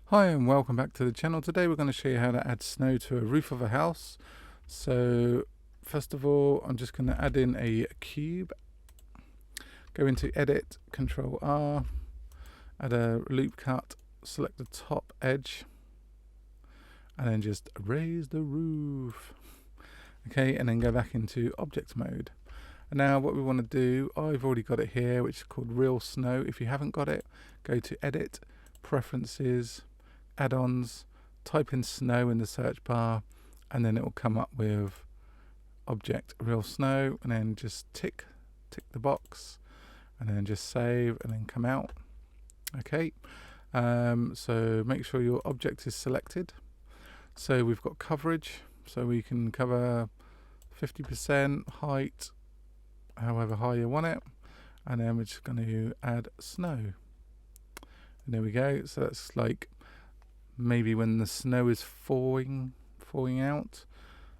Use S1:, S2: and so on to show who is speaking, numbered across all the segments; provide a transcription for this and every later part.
S1: Hi and welcome back to the channel. Today we're going to show you how to add snow to a roof of a house. So first of all, I'm just going to add in a cube. Go into Edit, Control R, add a loop cut, select the top edge, and then just raise the roof. Okay, and then go back into object mode. And now what we want to do, I've already got it here, which is called Real Snow. If you haven't got it, go to Edit, Preferences, Add-ons, type in snow in the search bar, and then it will come up with Object Real Snow, and then just tick the box, and then just save, and then come out. Okay, so make sure your object is selected. So we've got coverage, so we can cover 50% height, however high you want it, and then we're just going to add snow. And there we go. So that's like maybe when the snow is falling out.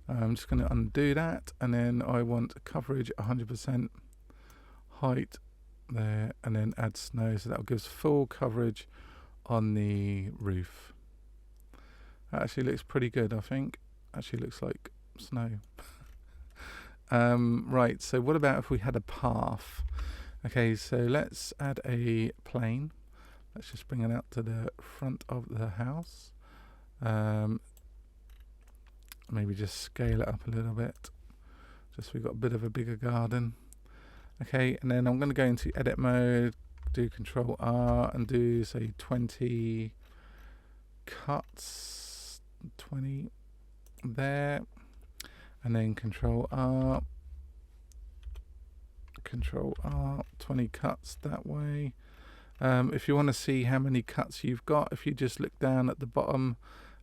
S1: I'm just going to undo that, and then I want coverage 100% height there, and then add snow, so that will give us full coverage on the roof. That actually looks pretty good, I think. Actually looks like snow. Right, so what about if we had a path? Okay, so let's add a plane. Let's just bring it out to the front of the house. Maybe just scale it up a little bit. Just so we've got a bit of a bigger garden. Okay, and then I'm going to go into edit mode, do Control R, and do say 20 cuts, 20 there, and then Control R, 20 cuts that way. If you want to see how many cuts you've got, if you just look down at the bottom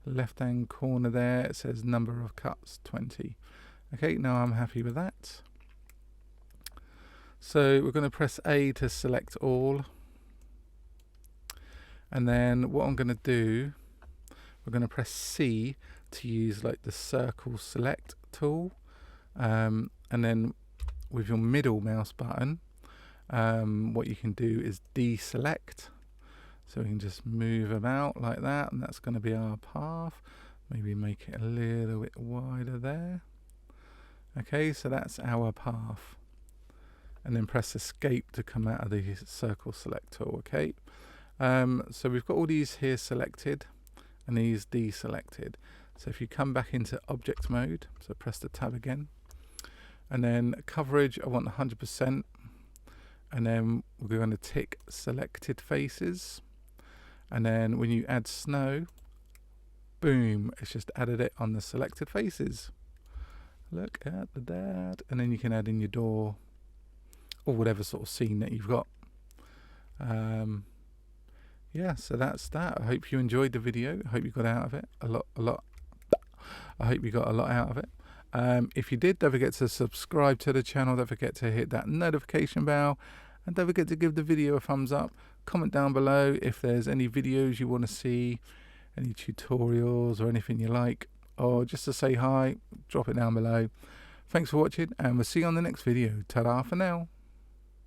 S1: left hand corner there, it says number of cuts 20. Okay, now I'm happy with that. So we're going to press A to select all, and then what I'm going to do, we're going to press C to use like the circle select tool, and then with your middle mouse button, what you can do is deselect, so we can just move about like that, and that's going to be our path. Maybe make it a little bit wider there. Okay, so that's our path, and then press escape to come out of the circle select tool. Okay, so we've got all these here selected and these deselected. So if you come back into object mode, so press the tab again, and then coverage I want 100%, and then we're going to tick selected faces, and then when you add snow, boom, it's just added it on the selected faces. Look at that. And then you can add in your door or whatever sort of scene that you've got. Yeah, so that's that. I hope you enjoyed the video. I hope you got out of it a lot. I hope you got a lot out of it. If you did, don't forget to subscribe to the channel. Don't forget to hit that notification bell, and don't forget to give the video a thumbs up. Comment down below if there's any videos you want to see, any tutorials or anything you like, or just to say hi. Drop it down below. Thanks for watching, and we'll see you on the next video. Ta-da for now.